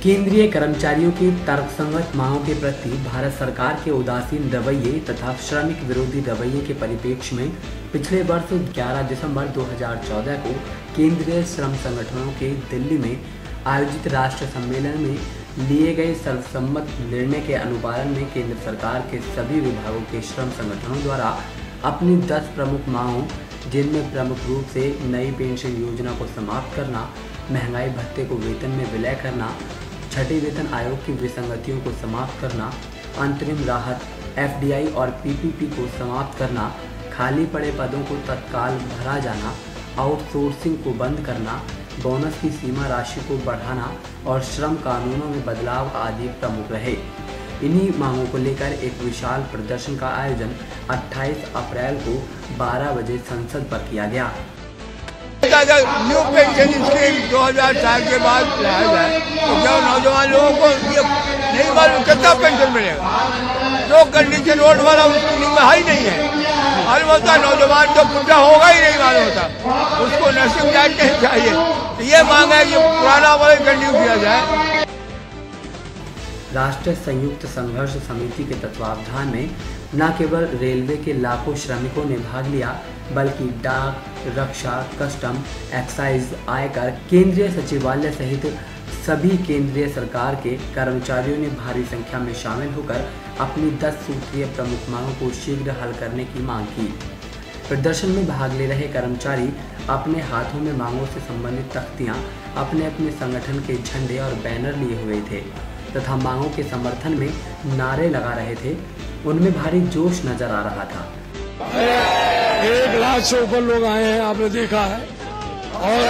केंद्रीय कर्मचारियों की तर्कसंगत मांगों के प्रति भारत सरकार के उदासीन रवैये तथा श्रमिक विरोधी रवैये के परिप्रेक्ष्य में पिछले वर्ष 11 दिसंबर 2014 को केंद्रीय श्रम संगठनों के दिल्ली में आयोजित राष्ट्र सम्मेलन में लिए गए सर्वसम्मत निर्णय के अनुपालन में केंद्र सरकार के सभी विभागों के श्रम संगठनों द्वारा अपनी 10 प्रमुख मांगों, जिनमें प्रमुख रूप से नई पेंशन योजना को समाप्त करना, महंगाई भत्ते को वेतन में विलय करना, छठे वेतन आयोग की विसंगतियों को समाप्त करना, अंतरिम राहत, एफडीआई और पीपीपी को समाप्त करना, खाली पड़े पदों को तत्काल भरा जाना, आउटसोर्सिंग को बंद करना, बोनस की सीमा राशि को बढ़ाना और श्रम कानूनों में बदलाव आदि प्रमुख रहे। इन्हीं मांगों को लेकर एक विशाल प्रदर्शन का आयोजन 28 अप्रैल को 12 बजे संसद पर किया गया। न्यू पेंशन स्कीम 2004 के बाद लाया जाए तो जो नौजवान लोगों को नहीं मालूम कितना पेंशन मिलेगा, जो कंडीशन वोट वाला उसकी है ही नहीं है। हर होता नौजवान जो बुढ़ा होगा ही नहीं मालूम होता, उसको नर्सिंग जांच नहीं चाहिए। तो ये मांग है कि पुराना वाला कंटिन्यू किया जाए। राष्ट्रीय संयुक्त संघर्ष समिति के तत्वावधान में न केवल रेलवे के लाखों श्रमिकों ने भाग लिया, बल्कि डाक, रक्षा, कस्टम, एक्साइज, आयकर, केंद्रीय सचिवालय सहित सभी केंद्रीय सरकार के कर्मचारियों ने भारी संख्या में शामिल होकर अपनी 10 सूत्रीय प्रमुख मांगों को शीघ्र हल करने की मांग की। प्रदर्शन में भाग ले रहे कर्मचारी अपने हाथों में मांगों से संबंधित तख्तियां, अपने अपने संगठन के झंडे और बैनर लिए हुए थे तथा मांगों के समर्थन में नारे लगा रहे थे। उनमें भारी जोश नजर आ रहा था। 1 लाख से ऊपर लोग आए हैं, आपने देखा है, और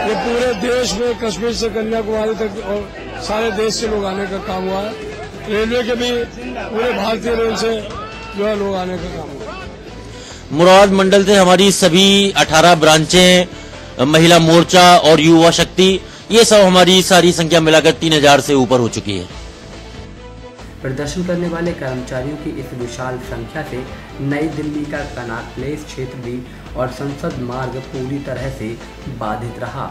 ये पूरे देश में कश्मीर से कन्याकुमारी तक और सारे देश से लोग आने का काम हुआ है। रेलवे के भी पूरे भारतीय रेल से जो है लोग आने का काम हुआ है। मुराद मंडल से हमारी सभी 18 ब्रांचें, महिला मोर्चा और युवा शक्ति, ये सब हमारी सारी संख्या मिलाकर 3000 से ऊपर हो चुकी है। प्रदर्शन करने वाले कर्मचारियों की इस विशाल संख्या से नई दिल्ली का कनॉट प्लेस क्षेत्र भी और संसद मार्ग पूरी तरह से बाधित रहा।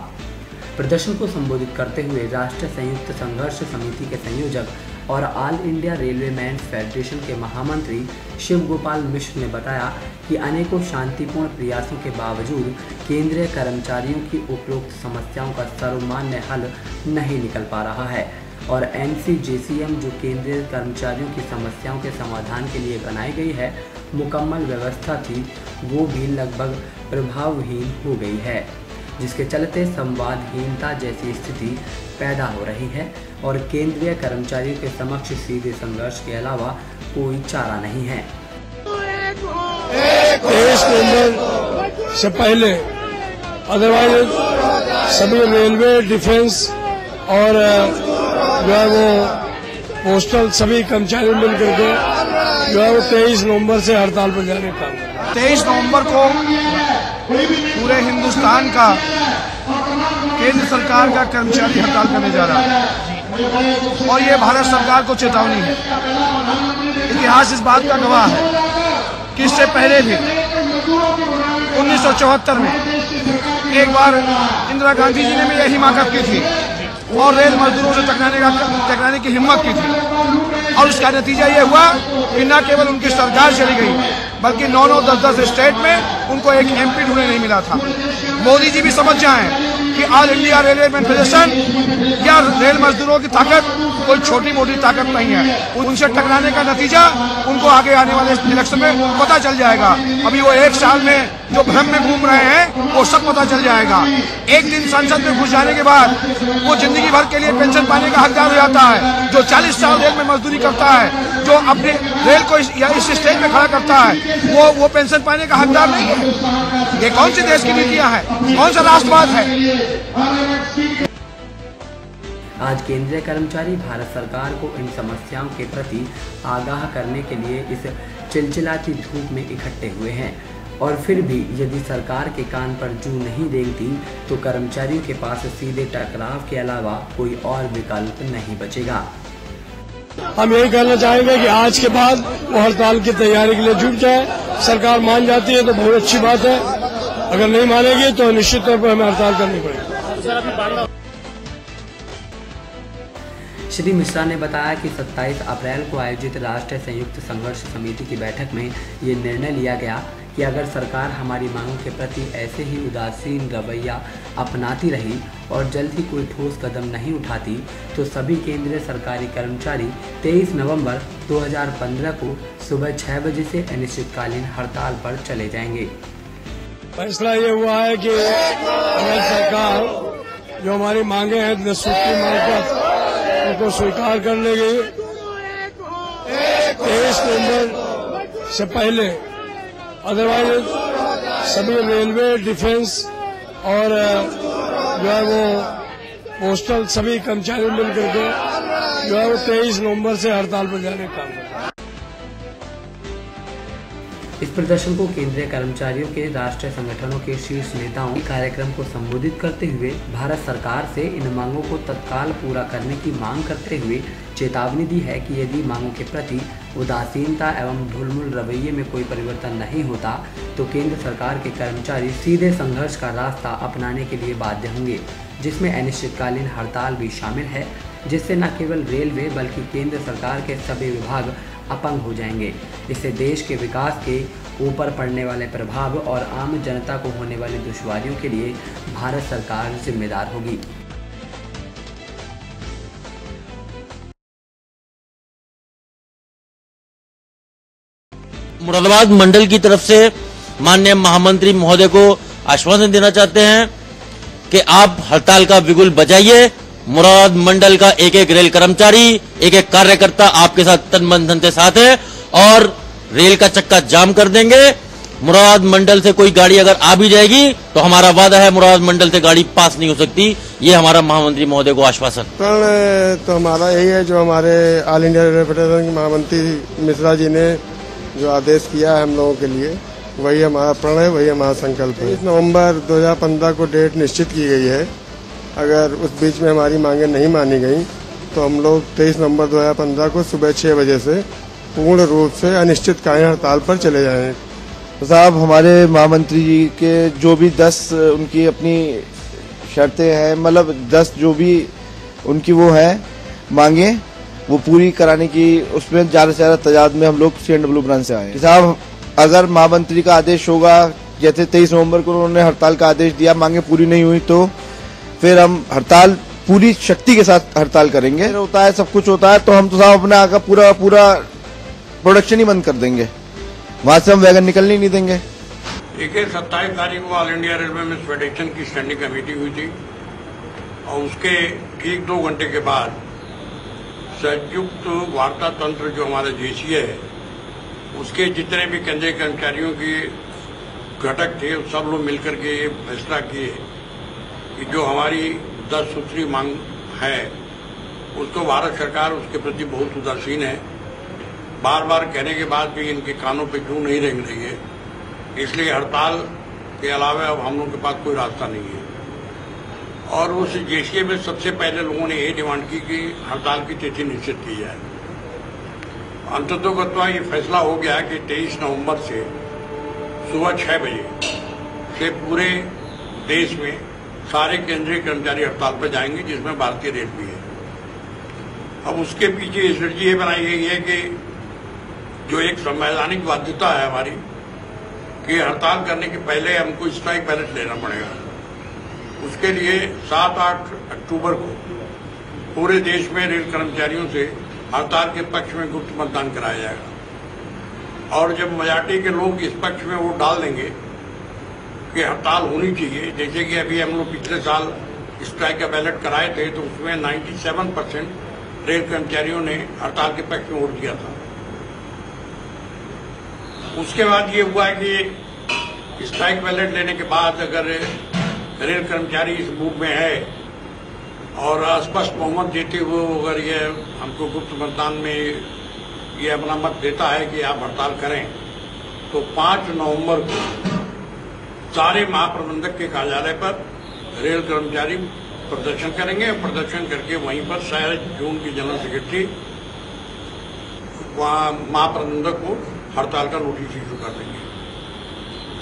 प्रदर्शन को संबोधित करते हुए राष्ट्रीय संयुक्त संघर्ष समिति के संयोजक और ऑल इंडिया रेलवेमैन्स फेडरेशन के महामंत्री शिव गोपाल मिश्र ने बताया कि अनेकों शांतिपूर्ण प्रयासों के बावजूद केंद्रीय कर्मचारियों की उपरोक्त समस्याओं का सर्वमान्य हल नहीं निकल पा रहा है और NCJCM जो केंद्रीय कर्मचारियों की समस्याओं के समाधान के लिए बनाई गई है, मुकम्मल व्यवस्था थी, वो भी लगभग प्रभावहीन हो गई है, जिसके चलते संवादहीनता जैसी स्थिति पैदा हो रही है और केंद्रीय कर्मचारियों के समक्ष सीधे संघर्ष के अलावा कोई चारा नहीं है। 23 नवंबर से पहले अदरवाइज सभी रेलवे, डिफेंस और जो है वो पोस्टल सभी कर्मचारी मिलकर के जो है वो 23 नवंबर से हड़ताल पर जाने का 23 नवंबर को पूरे हिंदुस्तान का केंद्र सरकार का कर्मचारी हड़ताल करने जा रहा है और ये भारत सरकार को चेतावनी है। इतिहास इस बात का गवाह है कि इससे पहले भी 1974 में एक बार इंदिरा गांधी जी ने भी यही मांग की थी और रेल मजदूरों से टकराने की हिम्मत की थी और उसका नतीजा ये हुआ कि न केवल उनकी सरकार चली गई बल्कि 9-9, 10-10 स्टेट में उनको एक MP ढूंढने नहीं मिला था। मोदी जी भी समझ जाएं कि ऑल इंडिया रेलवे फेडरेशन या रेल मजदूरों की ताकत कोई छोटी मोटी ताकत नहीं है। उनसे टकराने का नतीजा उनको आगे आने वाले इलेक्शन में पता चल जाएगा। अभी वो 1 साल में जो भ्रम में घूम रहे हैं वो सब पता चल जाएगा। एक दिन संसद में घुस जाने के बाद वो जिंदगी भर के लिए पेंशन पाने का हकदार हो जाता है। जो 40 साल रेल में मजदूरी करता है, जो अपने रेल को इस स्टेज में खड़ा करता है, वो पेंशन पाने का हकदार नहीं है। ये कौन सी देश की नीतियां हैं? कौन सा राष्ट्रवाद है? आज केंद्रीय कर्मचारी भारत सरकार को इन समस्याओं के प्रति आगाह करने के लिए इस चिलचिलाती धूप में इकट्ठे हुए हैं और फिर भी यदि सरकार के कान पर जू नहीं रेंगती तो कर्मचारियों के पास सीधे टकराव के अलावा कोई और विकल्प नहीं बचेगा। हम यही कहना चाहेंगे कि आज के बाद वो हड़ताल की तैयारी के लिए जुट जाए। सरकार मान जाती है तो बहुत अच्छी बात है, अगर नहीं मानेगी तो निश्चित तौर पर हमें हड़ताल करनी पड़ेगी। श्री मिश्रा ने बताया कि 27 अप्रैल को आयोजित राष्ट्रीय संयुक्त संघर्ष समिति की बैठक में ये निर्णय लिया गया कि अगर सरकार हमारी मांगों के प्रति ऐसे ही उदासीन रवैया अपनाती रही और जल्द ही कोई ठोस कदम नहीं उठाती तो सभी केंद्रीय सरकारी कर्मचारी 23 नवंबर 2015 को सुबह 6 बजे से अनिश्चितकालीन हड़ताल पर चले जाएंगे। फैसला ये हुआ है कि अगर सरकार जो हमारी मांगे हैं 10 सूत्री मांग पर उनको स्वीकार कर लेगी 23 नवंबर से पहले, अदरवाइज सभी रेलवे, डिफेंस और जो है वो पोस्टल सभी कर्मचारी मिलकर के जो है वो 23 नवंबर से हड़ताल पर जाने का काम करेंगे। इस प्रदर्शन को केंद्रीय कर्मचारियों के राष्ट्रीय संगठनों के शीर्ष नेताओं ने कार्यक्रम को संबोधित करते हुए भारत सरकार से इन मांगों को तत्काल पूरा करने की मांग करते हुए चेतावनी दी है कि यदि मांगों के प्रति उदासीनता एवं ढुलमुल रवैये में कोई परिवर्तन नहीं होता तो केंद्र सरकार के कर्मचारी सीधे संघर्ष का रास्ता अपनाने के लिए बाध्य होंगे, जिसमें अनिश्चितकालीन हड़ताल भी शामिल है, जिससे न केवल रेलवे बल्कि केंद्र सरकार के सभी विभाग अपंग हो जाएंगे। इससे देश के विकास के ऊपर पड़ने वाले प्रभाव और आम जनता को होने वाली दुश्वारियों के लिए भारत सरकार जिम्मेदार होगी। मुरादाबाद मंडल की तरफ से माननीय महामंत्री महोदय को आश्वासन देना चाहते हैं कि आप हड़ताल का बिगुल बजाइए। मुरादाबाद मंडल का एक एक रेल कर्मचारी, एक एक कार्यकर्ता आपके साथ तन मन धन के साथ है और रेल का चक्का जाम कर देंगे। मुरादाबाद मंडल से कोई गाड़ी अगर आ भी जाएगी तो हमारा वादा है मुरादाबाद मंडल से गाड़ी पास नहीं हो सकती। ये हमारा महामंत्री महोदय को आश्वासन। तो हमारा यही है जो हमारे ऑल इंडिया रेलवे फेडरेशन के महामंत्री मिश्रा जी ने जो आदेश किया है हम लोगों के लिए, वही हमारा प्रण है, वही हमारा संकल्प है। 23 नवंबर 2015 को डेट निश्चित की गई है। अगर उस बीच में हमारी मांगे नहीं मानी गई तो हम लोग 23 नवंबर 2015 को सुबह 6 बजे से पूर्ण रूप से अनिश्चितकालीन हड़ताल पर चले जाएंगे। तो साहब हमारे महामंत्री जी के जो भी 10 उनकी अपनी शर्तें हैं, मतलब 10 जो भी उनकी वो है मांगे वो पूरी कराने की, उसमें ज़्यादा से ज़्यादा तादाद में हम लोग CNW ब्रांच से आए। साहब अगर महामंत्री का आदेश होगा, जैसे 23 नवंबर को उन्होंने हड़ताल का आदेश दिया, मांगे पूरी नहीं हुई तो फिर हम हड़ताल पूरी शक्ति के साथ हड़ताल करेंगे। होता है सब कुछ होता है तो हम तो साहब अपना आका पूरा प्रोडक्शन ही बंद कर देंगे, वहां से हम वैगन निकलने ही नहीं देंगे। देखिए 27 तारीख को ऑल इंडिया रेलवे में फेडरेशन की स्टैंडिंग कमेटी हुई थी और उसके ठीक 2 घंटे के बाद संयुक्त वार्ता तंत्र जो हमारा JCA है उसके जितने भी केंद्रीय कर्मचारियों के घटक थे सब लोग मिलकर के ये फैसला किए कि जो हमारी 10 सूत्री मांग है उसको भारत सरकार उसके प्रति बहुत उदासीन है। बार बार कहने के बाद भी इनके कानों पे क्यों नहीं रेंग रही है, इसलिए हड़ताल के अलावा अब हम लोग के पास कोई रास्ता नहीं है। और उस JCA में सबसे पहले लोगों ने ये डिमांड की कि हड़ताल की तिथि निश्चित की जाए। अंततोगत्वा ये फैसला हो गया कि 23 नवंबर से सुबह 6 बजे से पूरे देश में सारे केंद्रीय कर्मचारी हड़ताल पर जाएंगे, जिसमें भारतीय रेल भी है। अब उसके पीछे स्ट्रेटजी ये बनाई गई है कि जो एक संवैधानिक बाध्यता है हमारी कि हड़ताल करने के पहले हमको स्ट्राइक बैलेट लेना पड़ेगा। उसके लिए 7-8 अक्टूबर को पूरे देश में रेल कर्मचारियों से हड़ताल के पक्ष में गुप्त मतदान कराया जाएगा और जब मेजॉरिटी के लोग इस पक्ष में वोट डाल देंगे कि हड़ताल होनी चाहिए, जैसे कि अभी हम लोग पिछले साल स्ट्राइक का बैलेट कराए थे तो उसमें 97% रेल कर्मचारियों ने हड़ताल के पक्ष में वोट दिया था। उसके बाद ये हुआ कि स्ट्राइक बैलेट लेने के बाद अगर रेल कर्मचारी इस मूड में है और स्पष्ट बहुमत देते हुए अगर ये हमको गुप्त मतदान में ये अपना मत देता है कि आप हड़ताल करें तो 5 नवंबर को सारे महाप्रबंधक के कार्यालय पर रेल कर्मचारी प्रदर्शन करेंगे। प्रदर्शन करके वहीं पर शायद जून की जनरल सेक्रेटरी वहाँ महाप्रबंधक को हड़ताल का नोटिस इशू कर देंगे।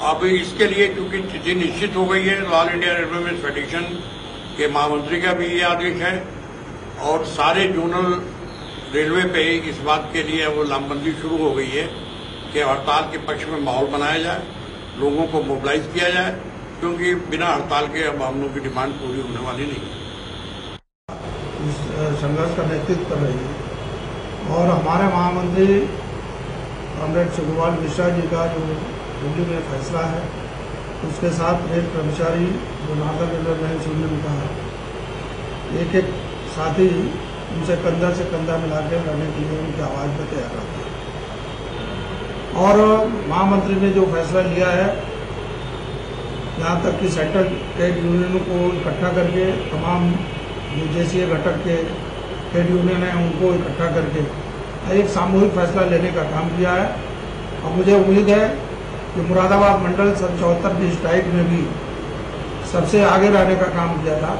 अब इसके लिए क्योंकि तिथि निश्चित हो गई है, ऑल इंडिया रेलवे में फेडरेशन के महामंत्री का भी ये आदेश है और सारे जोनल रेलवे पे इस बात के लिए वो लामबंदी शुरू हो गई है कि हड़ताल के पक्ष में माहौल बनाया जाए, लोगों को मोबिलाइज किया जाए, क्योंकि बिना हड़ताल के अब हम लोग की डिमांड पूरी होने वाली नहीं है। इस संघर्ष का नेतृत्व कर रही है और हमारे महामंत्री कॉमरेड सुखपाल मिश्रा जी का जो दिल्ली में फैसला है, उसके साथ रेल कर्मचारी जो नार्दर्न रेलवे लाइन्स यूनियन का है, एक एक साथी उनसे कंधा से कंधा मिला के लड़ने के लिए उनकी आवाज़ पर तैयार रहता है। और महामंत्री ने जो फैसला लिया है, यहाँ तक कि सेंट्रल ट्रेड यूनियनों को इकट्ठा करके, तमाम जो जेसीए घटक के ट्रेड यूनियन हैं उनको इकट्ठा करके एक सामूहिक फैसला लेने का काम किया है। और मुझे उम्मीद है कि मुरादाबाद मंडल 74 स्ट्राइक में भी सबसे आगे रहने का काम किया था,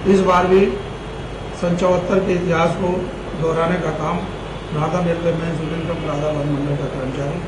इस बार भी 74 के इतिहास को दोहराने का काम नार्दर्न रेलवे में यूनियन का मुरादाबाद मंडल का कर्मचारी